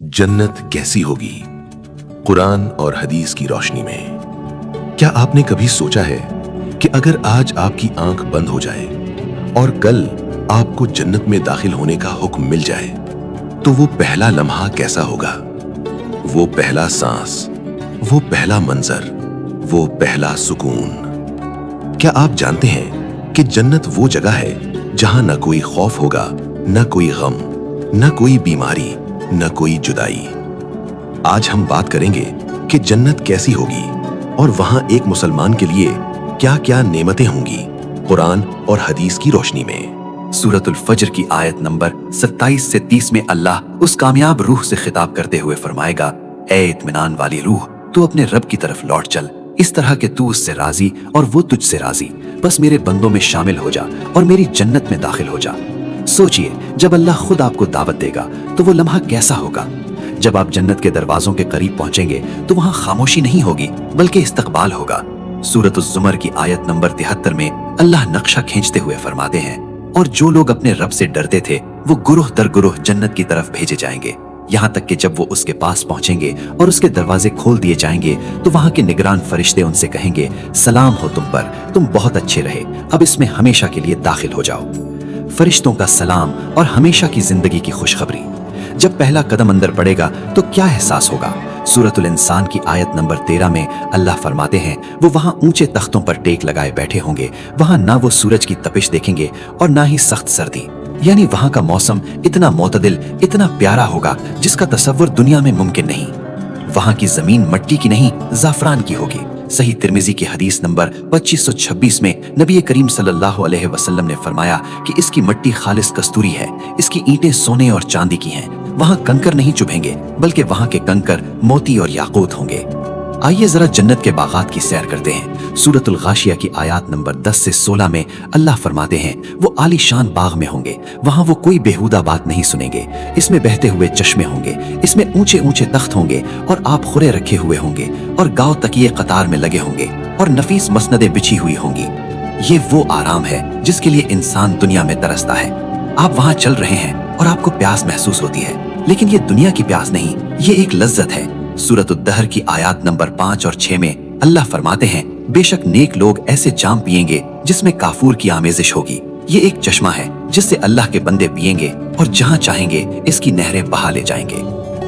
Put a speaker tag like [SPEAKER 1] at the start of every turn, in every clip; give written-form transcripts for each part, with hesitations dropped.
[SPEAKER 1] जन्नत कैसी होगी कुरान और हदीस की रोशनी में। क्या आपने कभी सोचा है कि अगर आज आपकी आंख बंद हो जाए और कल आपको जन्नत में दाखिल होने का हुक्म मिल जाए तो वो पहला लम्हा कैसा होगा? वो पहला सांस, वो पहला मंजर, वो पहला सुकून। क्या आप जानते हैं कि जन्नत वो जगह है जहां न कोई खौफ होगा, न कोई गम, न कोई बीमारी, न कोई जुदाई। आज हम बात करेंगे कि जन्नत कैसी होगी और वहां एक मुसलमान के लिए क्या-क्या नेमतें होंगी कुरान और हदीस की रोशनी में।
[SPEAKER 2] सूरतुल फज्र की आयत नंबर 27 से 30 में अल्लाह उस कामयाब रूह से खिताब करते हुए फरमाएगा, ए इत्मीनान वाली रूह, तू अपने रब की तरफ लौट चल, इस तरह के तू उससे राजी और वो तुझसे राजी। बस मेरे बंदों में शामिल हो जा और मेरी जन्नत में दाखिल हो जा। सोचिए, जब अल्लाह खुद आपको दावत देगा तो वो लम्हा कैसा होगा। जब आप जन्नत के दरवाजों के करीब पहुंचेंगे तो वहां खामोशी नहीं होगी बल्कि इस्तकबाल होगा। सूरत-उज़-ज़ुमर की आयत नंबर 73 में अल्लाह नक्शा खींचते हुए फरमाते हैं, और जो लोग अपने रब से डरते थे वो गुरुह दर गुरुह जन्नत की तरफ भेजे जाएंगे, यहाँ तक कि जब वो उसके पास पहुंचेंगे और उसके दरवाजे खोल दिए जाएंगे तो वहां के निगरान फरिश्ते उनसे कहेंगे, सलाम हो तुम पर, तुम बहुत अच्छे रहे, अब इसमें हमेशा के लिए दाखिल हो जाओ। फरिश्तों का सलाम और हमेशा की जिंदगी की खुशखबरी। जब पहला कदम अंदर पड़ेगा तो क्या एहसास होगा। सूरतुल इंसान की आयत नंबर 13 में अल्लाह फरमाते हैं, वो वहां ऊंचे तख्तों पर टेक लगाए बैठे होंगे, वहां ना वो सूरज की तपिश देखेंगे और ना ही सख्त सर्दी। यानी वहां का मौसम इतना मोतदिल, इतना प्यारा होगा जिसका तसव्वुर दुनिया में मुमकिन नहीं। वहां की जमीन मट्टी की नहीं, जाफरान की होगी। सही तिर्मिजी की हदीस नंबर 2526 में नबी करीम सल्लल्लाहु अलैहि वसल्लम ने फरमाया कि इसकी मट्टी खालिस कस्तूरी है, इसकी ईंटें सोने और चांदी की हैं। वहां कंकर नहीं चुभेंगे बल्कि वहां के कंकर मोती और याकूत होंगे। आइए जरा जन्नत के बागात की सैर करते हैं। सूरतुल गाशिया की आयत नंबर 10 से 16 में अल्लाह फरमाते हैं, वो आलीशान बाग में होंगे, वहां वो कोई बेहुदा बात नहीं सुनेंगे। इसमें बहते हुए चश्मे होंगे, इसमें ऊंचे ऊंचे तख्त होंगे और आप खुरे रखे हुए होंगे और गांव तकिए कतार में लगे होंगे और नफीस मसनदें बिछी हुई होंगी। ये वो आराम है जिसके लिए इंसान दुनिया में तरसता है। आप वहां चल रहे हैं और आपको प्यास महसूस होती है, लेकिन ये दुनिया की प्यास नहीं, ये एक लज्जत है। सूरत-उद-दहर की आयत नंबर 5 और 6 में अल्लाह फरमाते हैं, बेशक नेक लोग ऐसे जाम पिएंगे जिसमें काफूर की आमेजिश होगी। ये एक चश्मा है जिससे अल्लाह के बंदे पिएंगे और जहां चाहेंगे इसकी नहरें बहा ले जाएंगे।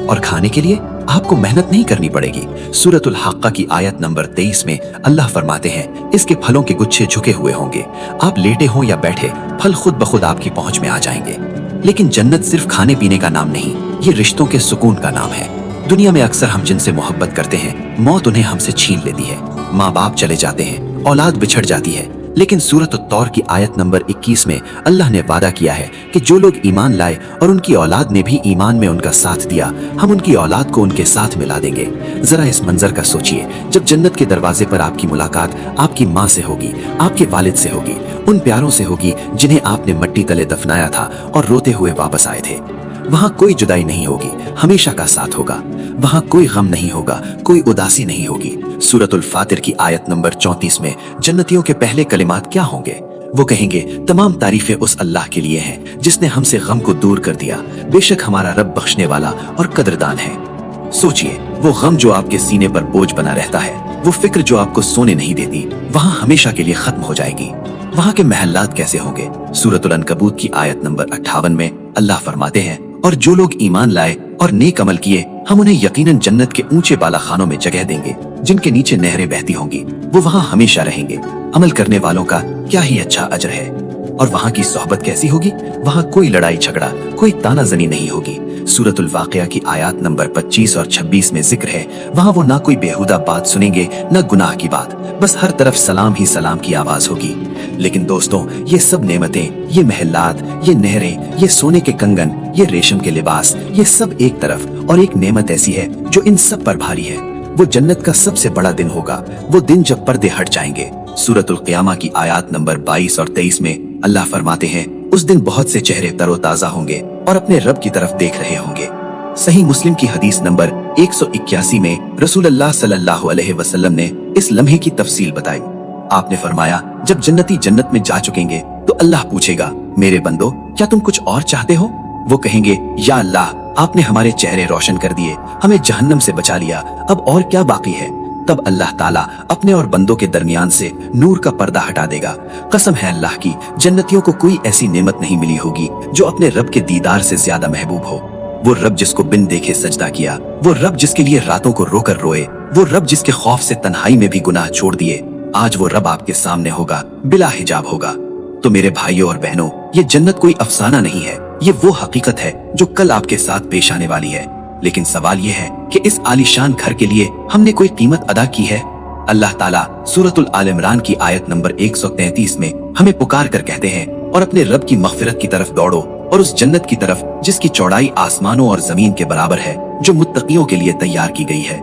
[SPEAKER 2] और खाने के लिए आपको मेहनत नहीं करनी पड़ेगी। सूरतुल हक्का की आयत नंबर 23 में अल्लाह फरमाते हैं, इसके फलों के गुच्छे झुके हुए होंगे, आप लेटे हो या बैठे फल खुद ब खुद आपकी पहुंच में आ जाएंगे। लेकिन जन्नत सिर्फ खाने पीने का नाम नहीं, ये रिश्तों के सुकून का नाम है। दुनिया में अक्सर हम जिनसे मोहब्बत करते हैं, मौत उन्हें हमसे छीन लेती है। माँ बाप चले जाते हैं, औलाद बिछड़ जाती है, लेकिन सूरत-उत-तौर की आयत नंबर 21 में अल्लाह ने वादा किया है कि जो लोग ईमान लाए और उनकी औलाद ने भी ईमान में उनका साथ दिया, हम उनकी औलाद को उनके साथ मिला देंगे। जरा इस मंजर का सोचिए, जब जन्नत के दरवाजे पर आपकी मुलाकात आपकी माँ से होगी, आपके वालिद से होगी, उन प्यारों से होगी जिन्हें आपने मट्टी तले दफनाया था और रोते हुए वापस आए थे। वहां कोई जुदाई नहीं होगी, हमेशा का साथ होगा। वहां कोई गम नहीं होगा, कोई उदासी नहीं होगी। सूरतुल फातिर की आयत नंबर 34 में जन्नतियों के पहले कलिमात क्या होंगे? वो कहेंगे, तमाम तारीफें उस अल्लाह के लिए हैं जिसने हमसे गम को दूर कर दिया। बेशक हमारा रब बख्शने वाला और कदरदान है। सोचिए, वो गम जो आपके सीने पर बोझ बना रहता है, वो फिक्र जो आपको सोने नहीं देती, वहां हमेशा के लिए खत्म हो जाएगी। वहां के महल्लात कैसे होंगे? सूरतुल अनकबूत की आयत नंबर 58 में अल्लाह फरमाते हैं, और जो लोग ईमान लाए और नेक अमल किए, हम उन्हें यकीनन जन्नत के ऊंचे बाला खानों में जगह देंगे जिनके नीचे नहरें बहती होंगी। वो वहां हमेशा रहेंगे। अमल करने वालों का क्या ही अच्छा अजर है। और वहां की सोहबत कैसी होगी? वहां कोई लड़ाई झगड़ा, कोई तानाजनी नहीं होगी। सूरतुल वाक़िया की आयत नंबर 25 और 26 में जिक्र है, वहां वो ना कोई बेहुदा बात सुनेंगे, न गुनाह की बात, बस हर तरफ सलाम ही सलाम की आवाज होगी। लेकिन दोस्तों, ये सब नेमतें, ये महलात, ये नहरें, ये सोने के कंगन, ये रेशम के लिबास, ये सब एक तरफ, और एक नेमत ऐसी है जो इन सब पर भारी है। वो जन्नत का सबसे बड़ा दिन होगा, वो दिन जब पर्दे हट जाएंगे। सूरतुल क़ियामा की आयत नंबर 22 और 23 में अल्लाह फरमाते हैं, उस दिन बहुत से चेहरे तरोताजा होंगे और अपने रब की तरफ देख रहे होंगे। सही मुस्लिम की हदीस नंबर 181 में रसूलुल्लाह सल्लल्लाहु अलैहि वसल्लम ने इस लम्हे की तफसील बताई। आपने फरमाया, जब जन्नती जन्नत में जा चुकेंगे तो अल्लाह पूछेगा, मेरे बंदो, क्या तुम कुछ और चाहते हो? वो कहेंगे, या अल्लाह, आपने हमारे चेहरे रोशन कर दिए, हमें जहन्नम से बचा लिया, अब और क्या बाकी है। तब अल्लाह ताला अपने और बंदों के दरमियान से नूर का पर्दा हटा देगा। कसम है अल्लाह की, जन्नतियों को कोई ऐसी नेमत नहीं मिली होगी जो अपने रब के दीदार से ज्यादा महबूब हो। वो रब जिसको बिन देखे सजदा किया, वो रब जिसके लिए रातों को रोकर रोए, वो रब जिसके खौफ से तन्हाई में भी गुनाह छोड़ दिए, आज वो रब आपके सामने होगा, बिला हिजाब होगा। तो मेरे भाइयों और बहनों, ये जन्नत कोई अफसाना नहीं है, ये वो हकीकत है जो कल आपके साथ पेश आने वाली है। लेकिन सवाल ये है कि इस आलीशान घर के लिए हमने कोई कीमत अदा की है? अल्लाह ताला सूरतुल आल इमरान की आयत नंबर 133 में हमें पुकार कर कहते हैं, और अपने रब की मग़फ़िरत की तरफ दौड़ो और उस जन्नत की तरफ जिसकी चौड़ाई आसमानों और जमीन के बराबर है, जो मुत्तकियों के लिए तैयार की गई है।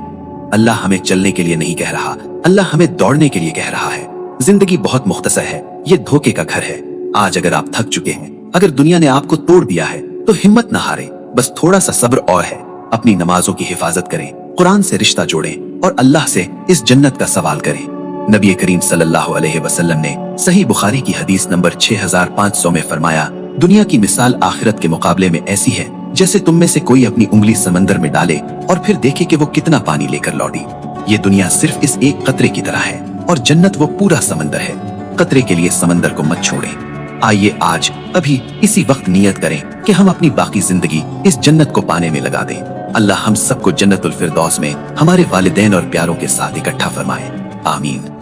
[SPEAKER 2] अल्लाह हमें चलने के लिए नहीं कह रहा, अल्लाह हमें दौड़ने के लिए कह रहा है। जिंदगी बहुत मुख्तसर है, ये धोखे का घर है। आज अगर आप थक चुके हैं, अगर दुनिया ने आपको तोड़ दिया है, तो हिम्मत न हारें, बस थोड़ा सा सब्र और है। अपनी नमाजों की हिफाजत करें, कुरान से रिश्ता जोड़ें और अल्लाह से इस जन्नत का सवाल करें। नबी करीम सल्लल्लाहु अलैहि वसल्लम ने सही बुखारी की हदीस नंबर 6500 में फरमाया, दुनिया की मिसाल आखिरत के मुकाबले में ऐसी है जैसे तुम में से कोई अपनी उंगली समंदर में डाले और फिर देखे कि वो कितना पानी लेकर लौटी। ये दुनिया सिर्फ इस एक कतरे की तरह है और जन्नत वो पूरा समंदर है। कतरे के लिए समंदर को मत छोड़ें। आइए आज अभी इसी वक्त नियत करें कि हम अपनी बाकी जिंदगी इस जन्नत को पाने में लगा दें। अल्लाह हम सबको जन्नतुल फिरदौस में हमारे वालिदैन और प्यारों के साथ इकट्ठा फरमाए। आमीन।